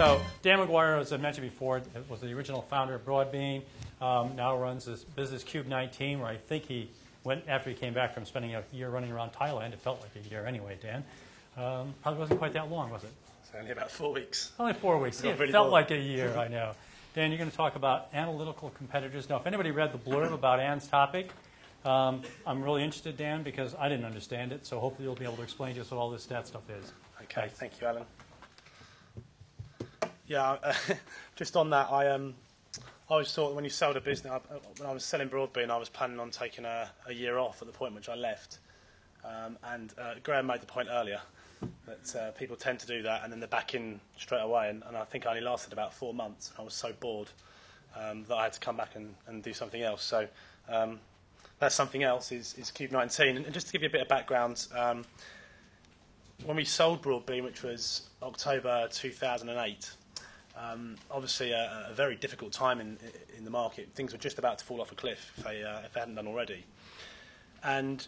So Dan McGuire, as I mentioned before, was the original founder of Broadbean. Now runs this business Cube19, where I think he went after he came back from spending a year running around Thailand. It felt like a year anyway, Dan. Probably wasn't quite that long, was it? It's only about 4 weeks. Only 4 weeks. See, it really felt like a year, I know. Dan, you're going to talk about analytical competitors. Now, if anybody read the blurb about Ann's topic, I'm really interested, Dan, because I didn't understand it, so hopefully you'll be able to explain to us what all this stat stuff is. Okay, thank you, Alan. Yeah, just on that, I always thought when you sold a business, when I was selling Broadbean, I was planning on taking a year off at the point which I left. And Graham made the point earlier that people tend to do that and then they're back in straight away. And I think I only lasted about 4 months. I was so bored that I had to come back and do something else. So that something else is Cube19. And just to give you a bit of background, when we sold Broadbean, which was October 2008, obviously a very difficult time in the market. Things were just about to fall off a cliff if they hadn't done already. And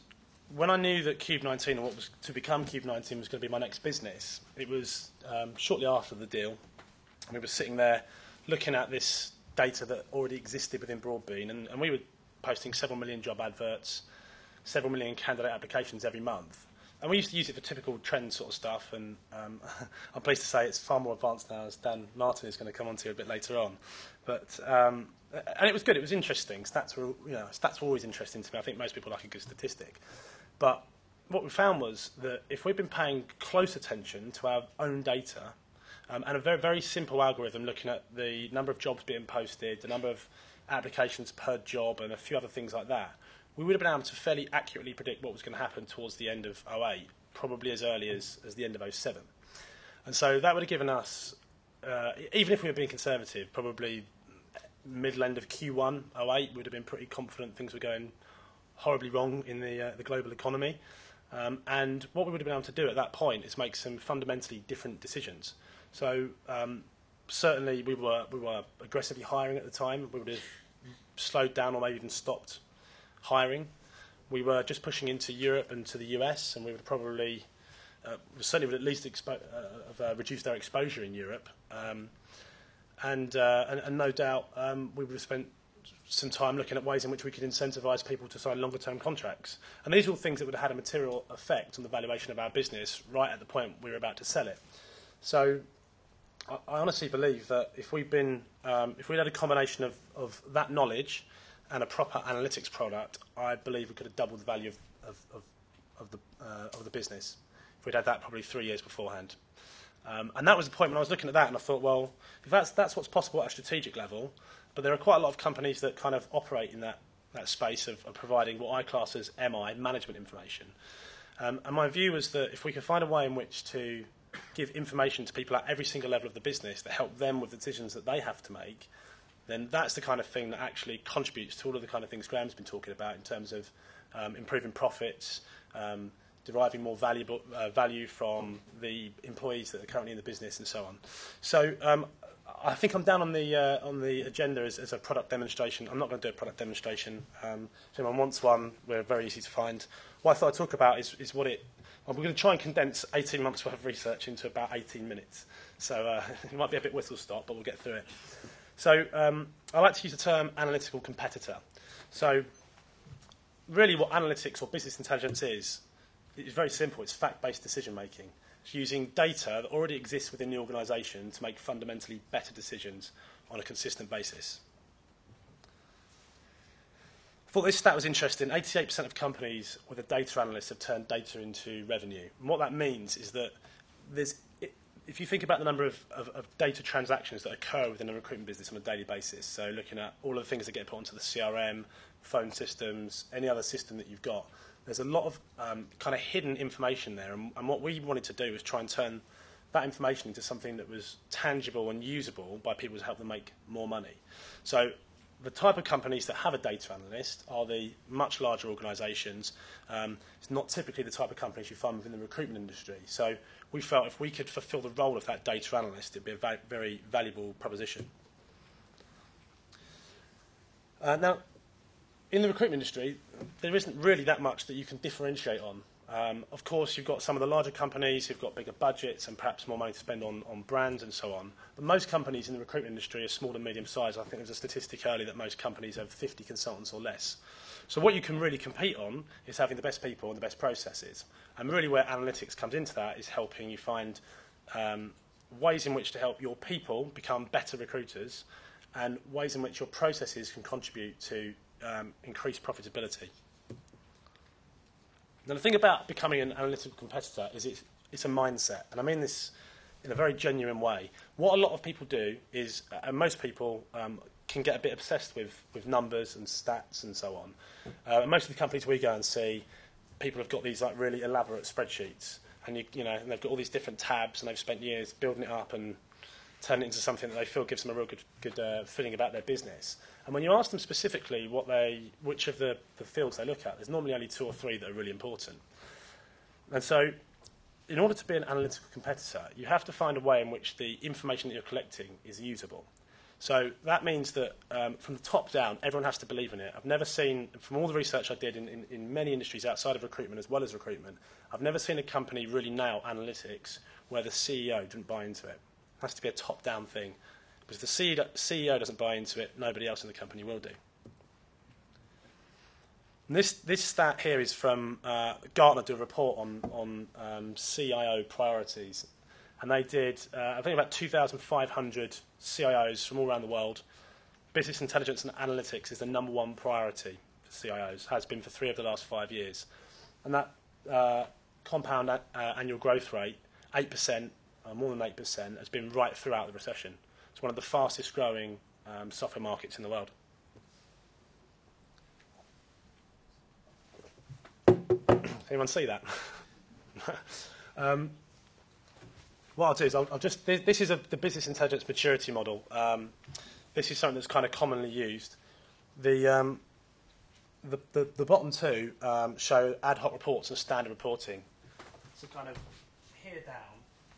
when I knew that Cube19 and what was to become Cube19 was going to be my next business, it was shortly after the deal. We were sitting there looking at this data that already existed within Broadbean, and we were posting several million job adverts, several million candidate applications every month. And we used to use it for typical trend sort of stuff, and I'm pleased to say it's far more advanced now, as Dan Martin is going to come on to a bit later on. But and it was good. It was interesting. Stats were always interesting to me. I think most people like a good statistic. But what we found was that if we've been paying close attention to our own data, and a very, very simple algorithm looking at the number of jobs being posted, the number of applications per job, and a few other things like that, we would have been able to fairly accurately predict what was going to happen towards the end of 08, probably as early as the end of 07. And so that would have given us, even if we were being conservative, probably middle end of Q1 08, we would have been pretty confident things were going horribly wrong in the global economy. And what we would have been able to do at that point is make some fundamentally different decisions. So certainly we were aggressively hiring at the time. We would have slowed down or maybe even stopped hiring. We were just pushing into Europe and to the US, and we would probably certainly would at least reduced our exposure in Europe. And no doubt we would have spent some time looking at ways in which we could incentivise people to sign longer-term contracts. And these are all things that would have had a material effect on the valuation of our business right at the point we were about to sell it. So I honestly believe that if we'd had a combination of that knowledge and a proper analytics product, I believe we could have doubled the value of the business if we'd had that probably 3 years beforehand. And that was the point when I was looking at that, and I thought, well, if that's what's possible at a strategic level, but there are quite a lot of companies that kind of operate in that space of providing what I class as MI, management information. And my view was that if we could find a way in which to give information to people at every single level of the business that help them with the decisions that they have to make, then that's the kind of thing that actually contributes to all of the kind of things Graham's been talking about in terms of improving profits, deriving more value from the employees that are currently in the business, and so on. So I think I'm down on the agenda as a product demonstration. I'm not going to do a product demonstration. If anyone wants one, we're very easy to find. What I thought I'd talk about is what it... Well, we're going to try and condense 18 months' worth of research into about 18 minutes. So it might be a bit whistle-stop, but we'll get through it. So I like to use the term analytical competitor. So really what analytics or business intelligence is very simple. It's fact-based decision-making. It's using data that already exists within the organisation to make fundamentally better decisions on a consistent basis. I thought this stat was interesting. 88% of companies with a data analyst have turned data into revenue. And what that means is that if you think about the number of data transactions that occur within a recruitment business on a daily basis, so looking at all of the things that get put onto the CRM, phone systems, any other system that you've got, there's a lot of kind of hidden information there. And what we wanted to do was try and turn that information into something that was tangible and usable by people to help them make more money. So the type of companies that have a data analyst are the much larger organisations. It's not typically the type of companies you find within the recruitment industry. So we felt if we could fulfil the role of that data analyst, it'd be a very valuable proposition. Now, in the recruitment industry, there isn't really that much that you can differentiate on Of course, you've got some of the larger companies who've got bigger budgets and perhaps more money to spend on brands and so on. But most companies in the recruitment industry are small and medium sized. I think there was a statistic earlier that most companies have 50 consultants or less. So what you can really compete on is having the best people and the best processes. And really where analytics comes into that is helping you find ways in which to help your people become better recruiters and ways in which your processes can contribute to increased profitability. Now, the thing about becoming an analytical competitor is it's a mindset, and I mean this in a very genuine way. What a lot of people do is, and most people can get a bit obsessed with numbers and stats and so on. And most of the companies we go and see, people have got these like really elaborate spreadsheets, and and they've got all these different tabs, and they've spent years building it up and turning it into something that they feel gives them a real good feeling about their business. And when you ask them specifically which of the fields they look at, there's normally only 2 or 3 that are really important. And so, in order to be an analytical competitor, you have to find a way in which the information that you're collecting is usable. So that means that from the top down, everyone has to believe in it. I've never seen, from all the research I did in many industries outside of recruitment as well as recruitment, I've never seen a company really nail analytics where the CEO didn't buy into it. It has to be a top-down thing. Because if the CEO doesn't buy into it, nobody else in the company will do. And this stat here is from Gartner, did a report on CIO priorities. And they did, I think, about 2,500 CIOs from all around the world. Business intelligence and analytics is the #1 priority for CIOs, has been for 3 of the last 5 years. And that compound annual growth rate, 8%, more than 8%, has been right throughout the recession. It's one of the fastest growing software markets in the world. Anyone see that? What I'll do is I'll just, this is the business intelligence maturity model. This is something that's kind of commonly used. The bottom 2 show ad hoc reports and standard reporting. So kind of here down,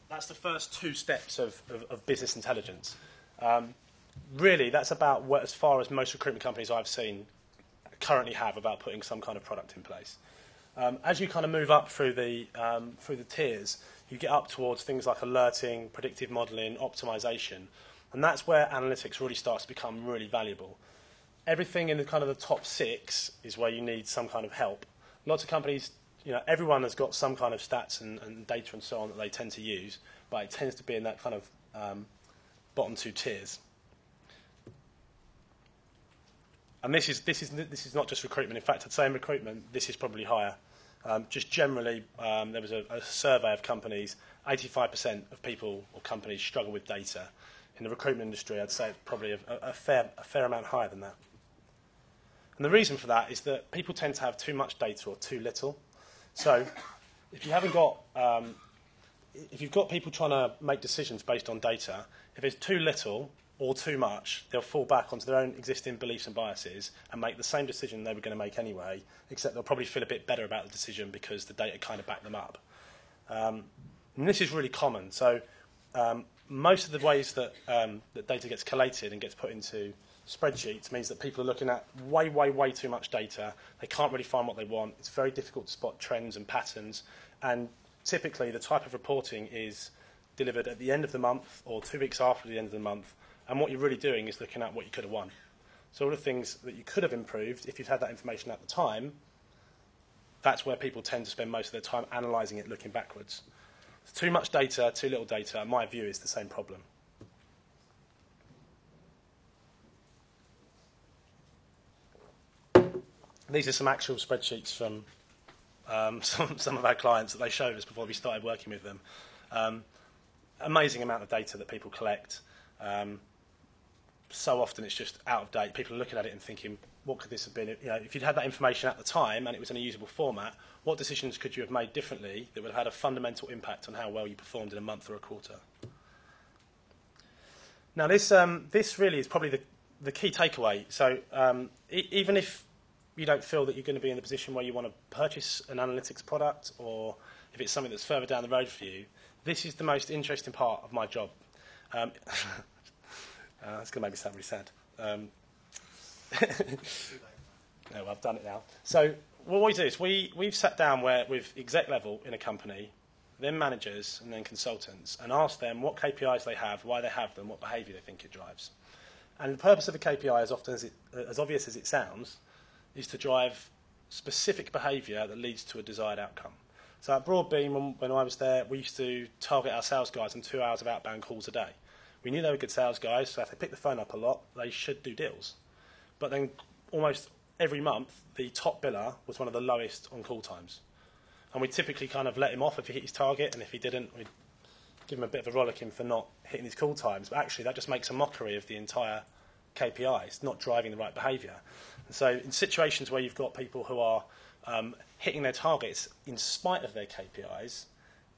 that's the first 2 steps of business intelligence. Really, that's about as far as most recruitment companies I've seen currently have about putting some kind of product in place. As you kind of move up through the tiers, you get up towards things like alerting, predictive modelling, optimization, and that's where analytics really starts to become really valuable. Everything in the kind of the top 6 is where you need some kind of help. Lots of companies, everyone has got some kind of stats and data and so on that they tend to use, but it tends to be in that kind of bottom 2 tiers. And this is not just recruitment. In fact, I'd say in recruitment, this is probably higher. Just generally, there was a survey of companies. 85% of people or companies struggle with data. In the recruitment industry, I'd say it's probably a fair amount higher than that. And the reason for that is that people tend to have too much data or too little. So if you haven't got, if you've got people trying to make decisions based on data, if it's too little or too much, they'll fall back onto their own existing beliefs and biases and make the same decision they were going to make anyway, except they'll probably feel a bit better about the decision because the data kind of back them up. And this is really common. So most of the ways that data gets collated and gets put into spreadsheets means that people are looking at way too much data. They can't really find what they want. It's very difficult to spot trends and patterns. And typically, the type of reporting is delivered at the end of the month or 2 weeks after the end of the month. And what you're really doing is looking at what you could have won. So all the things that you could have improved, if you'd had that information at the time, that's where people tend to spend most of their time analysing it, looking backwards. Too much data, too little data, in my view, is the same problem. These are some actual spreadsheets from some of our clients that they showed us before we started working with them. Amazing amount of data that people collect. So often it's just out of date. People are looking at it and thinking, what could this have been? If you'd had that information at the time and it was in a usable format, what decisions could you have made differently that would have had a fundamental impact on how well you performed in a month or a quarter? Now, this really is probably the key takeaway. So even if you don't feel that you're going to be in the position where you want to purchase an analytics product, or if it's something that's further down the road for you, this is the most interesting part of my job. That's going to make me sound really sad. No, I've done it now. So what we do is we've sat down with exec level in a company, then managers and then consultants, and asked them what KPIs they have, why they have them, what behaviour they think it drives. And the purpose of a KPI, as obvious as it sounds, is to drive specific behaviour that leads to a desired outcome. So at Broadbean, when I was there, we used to target our sales guys on 2 hours of outbound calls a day. We knew they were good sales guys, so if they picked the phone up a lot, they should do deals. But then almost every month, the top biller was one of the lowest on call times. And we typically kind of let him off if he hit his target, and if he didn't, we'd give him a bit of a rollicking for not hitting his call times. But actually, that just makes a mockery of the entire KPI. It's not driving the right behaviour. And so in situations where you've got people who are hitting their targets in spite of their KPIs,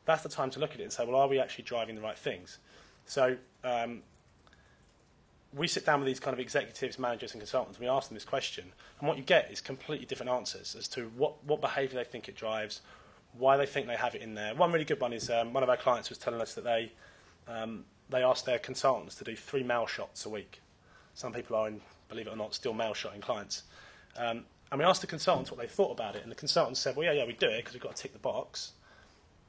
that's the time to look at it and say, well, are we actually driving the right things? So we sit down with these kind of executives, managers and consultants, and we ask them this question. And what you get is completely different answers as to what behaviour they think it drives, why they think they have it in there. One really good one is one of our clients was telling us that they asked their consultants to do 3 mail shots a week. Some people are, believe it or not, still mail shotting clients. And we asked the consultants what they thought about it, and the consultants said, well, yeah, we do it because we've got to tick the box.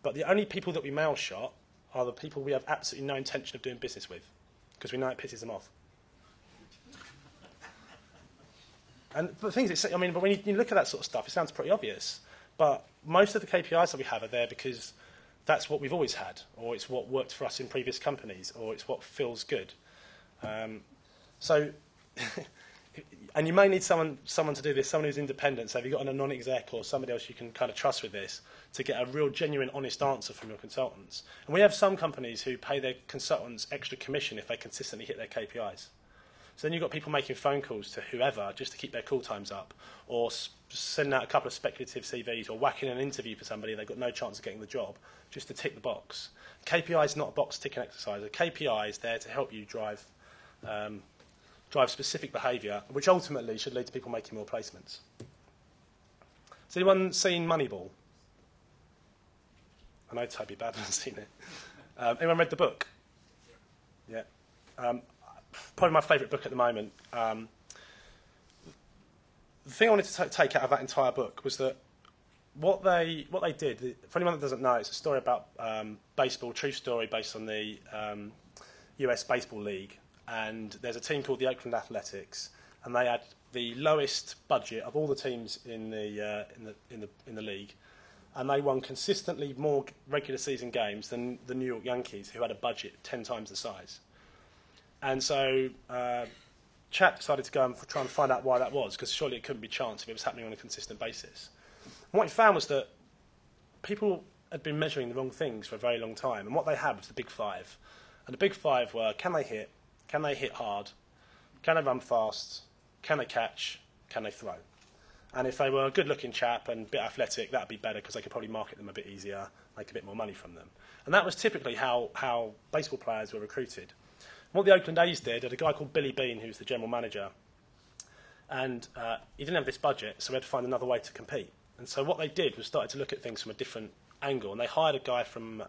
But the only people that we mail shot are the people we have absolutely no intention of doing business with, because we know it pisses them off. But the thing is, but when you look at that sort of stuff, it sounds pretty obvious. But most of the KPIs that we have are there because that's what we've always had, or it's what worked for us in previous companies, or it's what feels good. And you may need someone to do this, someone who's independent. So if you've got a non-exec or somebody else you can kind of trust with this to get a real, genuine, honest answer from your consultants. And we have some companies who pay their consultants extra commission if they consistently hit their KPIs. So then you've got people making phone calls to whoever just to keep their call times up, or sending out a couple of speculative CVs, or whacking an interview for somebody they've got no chance of getting the job just to tick the box. KPI is not a box ticking exercise. A KPI is there to help you drive specific behaviour, which ultimately should lead to people making more placements. Has anyone seen Moneyball? I know Toby Badman's seen it. Anyone read the book? Yeah. Probably my favourite book at the moment. The thing I wanted to take out of that entire book was that what they did, for anyone that doesn't know, it's a story about baseball, true story based on the US Baseball League. And there's a team called the Oakland Athletics, and they had the lowest budget of all the teams in the league, and they won consistently more regular season games than the New York Yankees, who had a budget 10 times the size. And so Chap decided to go and try and find out why that was, because surely it couldn't be chance if it was happening on a consistent basis. And what he found was that people had been measuring the wrong things for a very long time, and what they had was the big 5. And the big 5 were, can they hit? Can they hit hard? Can they run fast? Can they catch? Can they throw? And if they were a good-looking chap and a bit athletic, that would be better because they could probably market them a bit easier, make a bit more money from them. And that was typically how baseball players were recruited. And what the Oakland A's did, had a guy called Billy Bean, who's the general manager, and he didn't have this budget, so we had to find another way to compete. And so what they did was started to look at things from a different angle, and they hired a guy from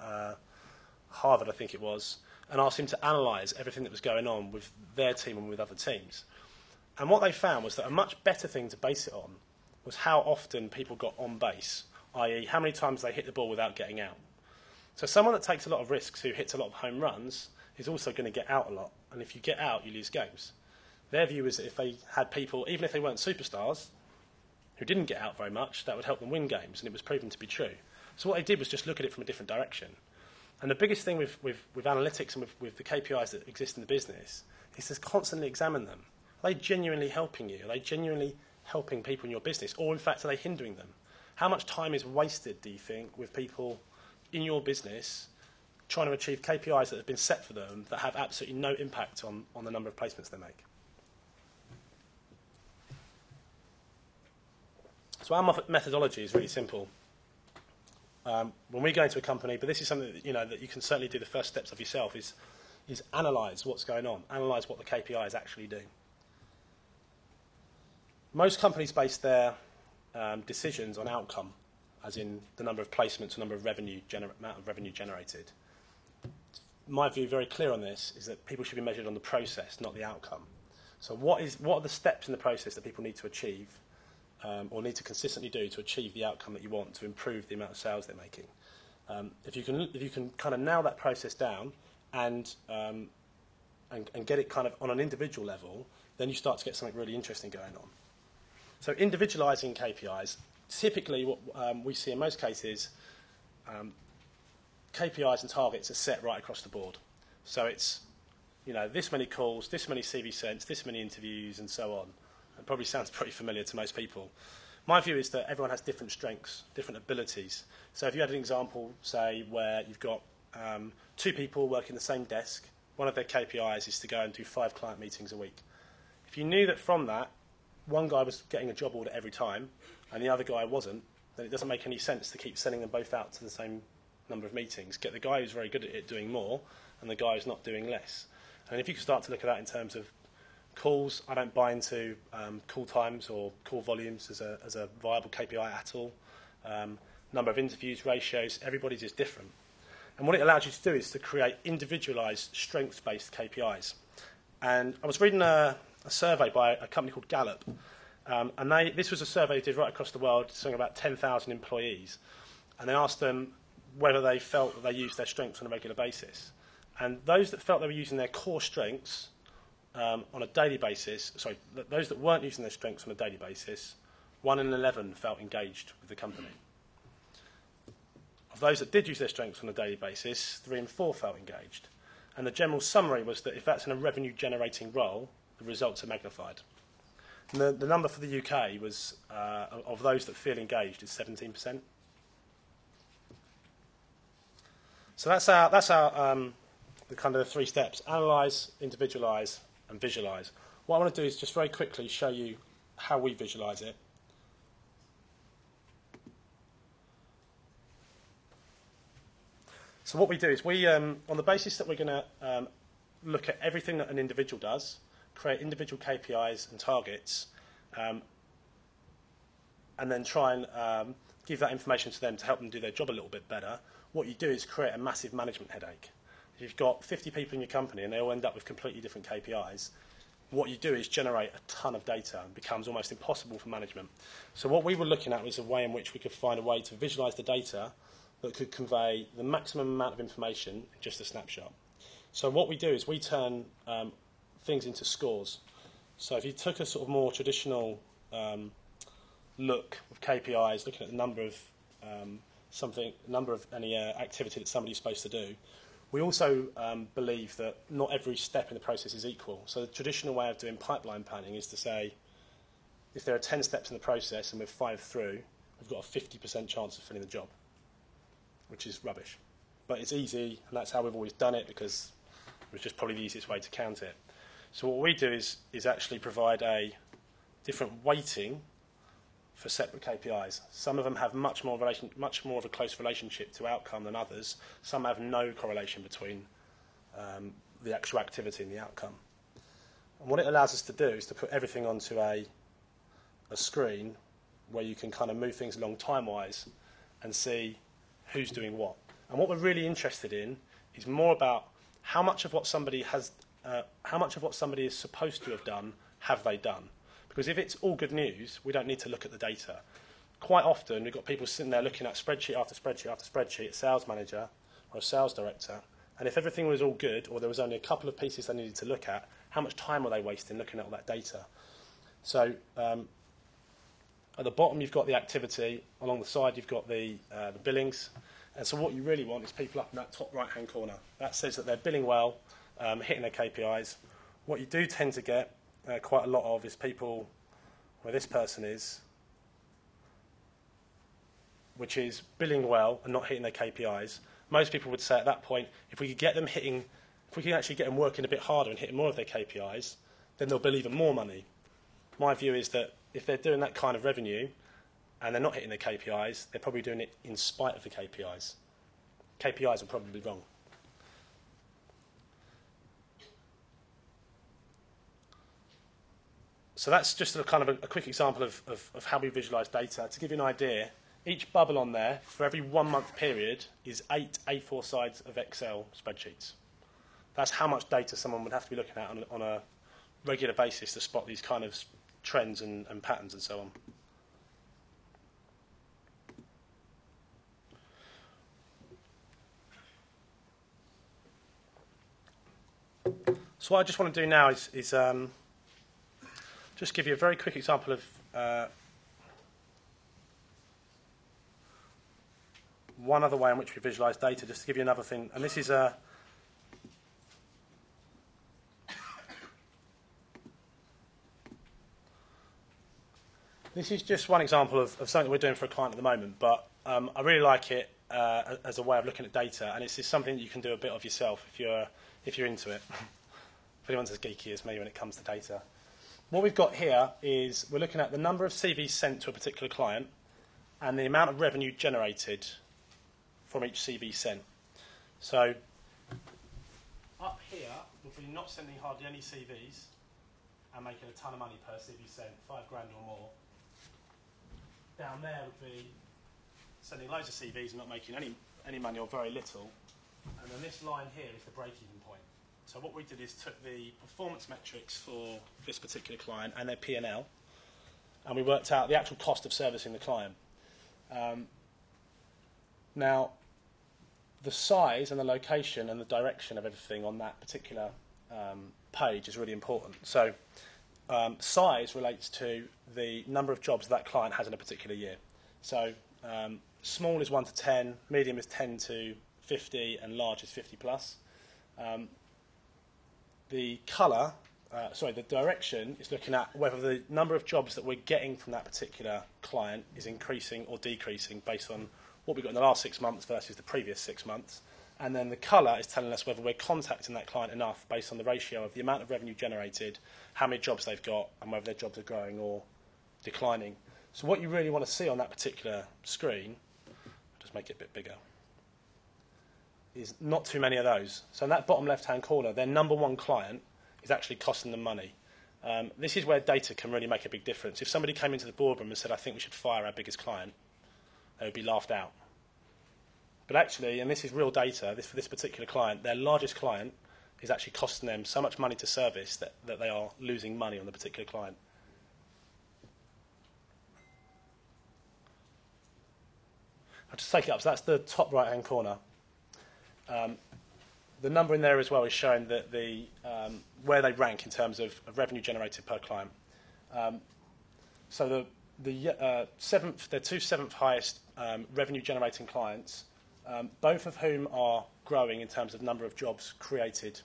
Harvard, I think it was, and asked him to analyse everything that was going on with their team and with other teams. And what they found was that a much better thing to base it on was how often people got on base, i.e. how many times they hit the ball without getting out. So someone that takes a lot of risks, who hits a lot of home runs, is also going to get out a lot. And if you get out, you lose games. Their view is that if they had people, even if they weren't superstars, who didn't get out very much, that would help them win games, and it was proven to be true. So what they did was just look at it from a different direction. And the biggest thing with analytics and with the KPIs that exist in the business is to constantly examine them. Are they genuinely helping you? Are they genuinely helping people in your business? Or, in fact, are they hindering them? How much time is wasted, do you think, with people in your business trying to achieve KPIs that have been set for them that have absolutely no impact on the number of placements they make? So our methodology is really simple. When we go into a company, but this is something that you can certainly do the first steps of yourself, is analyse what's going on, analyse what the KPIs actually do. Most companies base their decisions on outcome, as in the number of placements, the number of amount of revenue generated. My view, very clear on this, is that people should be measured on the process, not the outcome. So what are the steps in the process that people need to achieve or need to consistently do to achieve the outcome that you want, to improve the amount of sales they're making. If you can kind of nail that process down and get it kind of on an individual level, then you start to get something really interesting going on. So individualizing KPIs, typically what we see in most cases, KPIs and targets are set right across the board. So it's, this many calls, this many CV sends, this many interviews, and so on. It probably sounds pretty familiar to most people. My view is that everyone has different strengths, different abilities. So if you had an example, say, where you've got 2 people working the same desk, one of their KPIs is to go and do 5 client meetings a week. If you knew that from that, one guy was getting a job order every time and the other guy wasn't, then it doesn't make any sense to keep sending them both out to the same number of meetings. Get the guy who's very good at it doing more and the guy who's not doing less. And if you can start to look at that in terms of calls, I don't buy into call times or call volumes as a viable KPI at all. Number of interviews, ratios, everybody's is different. And what it allows you to do is to create individualized, strengths-based KPIs. And I was reading a survey by a company called Gallup, and this was a survey they did right across the world, showing about 10,000 employees. And they asked them whether they felt that they used their strengths on a regular basis. And those that felt they were using their core strengths on a daily basis, those that weren't using their strengths on a daily basis, 1 in 11 felt engaged with the company. Of those that did use their strengths on a daily basis, 3 in 4 felt engaged. And the general summary was that if that's in a revenue-generating role, the results are magnified. And the number for the UK was, of those that feel engaged, is 17%. So that's the kind of the 3 steps: analyse, individualise, and visualise. What I want to do is just very quickly show you how we visualise it. So what we do is we, on the basis that we're going to look at everything that an individual does, create individual KPIs and targets, and then try and give that information to them to help them do their job a little bit better, what you do is create a massive management headache. If you've got 50 people in your company and they all end up with completely different KPIs, what you do is generate a ton of data and becomes almost impossible for management. So what we were looking at was a way in which we could find a way to visualise the data that could convey the maximum amount of information in just a snapshot. So what we do is we turn things into scores. So if you took a sort of more traditional look with KPIs, looking at the number of any activity that somebody's supposed to do, we also believe that not every step in the process is equal. So the traditional way of doing pipeline planning is to say, if there are 10 steps in the process and we're 5 through, we've got a 50% chance of filling the job, which is rubbish. But it's easy, and that's how we've always done it, because it was just probably the easiest way to count it. So what we do is actually provide a different weighting for separate KPIs. Some of them have much more of a close relationship to outcome than others. Some have no correlation between the actual activity and the outcome. And what it allows us to do is to put everything onto a screen where you can kind of move things along time-wise and see who's doing what. And what we're really interested in is more about how much of what somebody is supposed to have done have they done. Because if it's all good news, we don't need to look at the data. Quite often, we've got people sitting there looking at spreadsheet after spreadsheet after spreadsheet, a sales manager or a sales director, and if everything was all good, or there was only a couple of pieces they needed to look at, how much time were they wasting looking at all that data? So at the bottom, you've got the activity. Along the side, you've got the billings. And so what you really want is people up in that top right-hand corner. That says that they're billing well, hitting their KPIs. What you do tend to get quite a lot of is people where this person is, which is billing well and not hitting their KPIs. Most people would say at that point, if we could actually get them working a bit harder and hitting more of their KPIs, then they'll bill even more money. My view is that if they're doing that kind of revenue and they're not hitting their KPIs, they're probably doing it in spite of the KPIs. KPIs are probably wrong. So that's just a kind of a quick example of how we visualise data. To give you an idea, each bubble on there for every 1 month period is 8 A4 sides of Excel spreadsheets. That's how much data someone would have to be looking at on a regular basis to spot these kind of trends and patterns and so on. So what I just want to do now is just give you a very quick example of one other way in which we visualize data, just to give you another thing. And this is just one example of something we're doing for a client at the moment, but I really like it as a way of looking at data, and it's just something that you can do a bit of yourself if you're into it. If anyone's as geeky as me when it comes to data. What we've got here is we're looking at the number of CVs sent to a particular client and the amount of revenue generated from each CV sent. So up here would be not sending hardly any CVs and making a ton of money per CV sent, $5 grand or more. Down there would be sending loads of CVs and not making any money or very little. And then this line here is the break-even point. So what we did is took the performance metrics for this particular client and their P&L, and we worked out the actual cost of servicing the client. Now, the size and the location and the direction of everything on that particular page is really important. So size relates to the number of jobs that client has in a particular year. So small is 1 to 10, medium is 10 to 50, and large is 50 plus. The colour, the direction is looking at whether the number of jobs that we're getting from that particular client is increasing or decreasing based on what we've got in the last 6 months versus the previous 6 months. And then the colour is telling us whether we're contacting that client enough based on the ratio of the amount of revenue generated, how many jobs they've got, and whether their jobs are growing or declining. So what you really want to see on that particular screen, I'll just make it a bit bigger, is not too many of those. So in that bottom left-hand corner, their number one client is actually costing them money. This is where data can really make a big difference. If somebody came into the boardroom and said, I think we should fire our biggest client, they would be laughed out. But actually, and this is real data, for this particular client, their largest client is actually costing them so much money to service that they are losing money on the particular client. I'll just take it up. So that's the top right-hand corner. The number in there as well is showing that where they rank in terms of revenue generated per client. So the two seventh highest revenue generating clients, both of whom are growing in terms of number of jobs created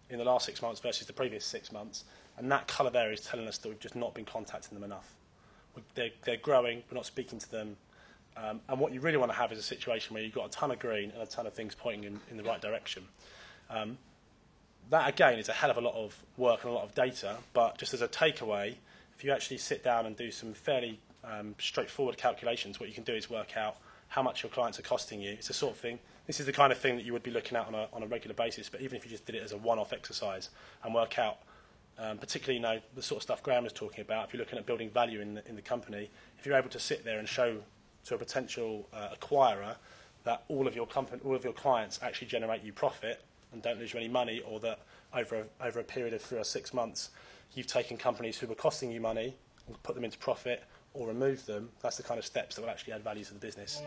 in the last 6 months versus the previous 6 months, and that colour there is telling us that we've just not been contacting them enough. They're growing, we're not speaking to them. And what you really want to have is a situation where you've got a ton of green and a ton of things pointing in the right direction. That, again, is a hell of a lot of work and a lot of data, but just as a takeaway, if you actually sit down and do some fairly straightforward calculations, what you can do is work out how much your clients are costing you. It's the sort of thing, this is the kind of thing that you would be looking at on a regular basis, but even if you just did it as a one-off exercise and work out, particularly the sort of stuff Graham was talking about, if you're looking at building value in the company, if you're able to sit there and show to a potential acquirer that all of your clients actually generate you profit and don't lose you any money, or that over a period of 3 or 6 months you've taken companies who were costing you money and put them into profit or removed them, that's the kind of steps that will actually add value to the business.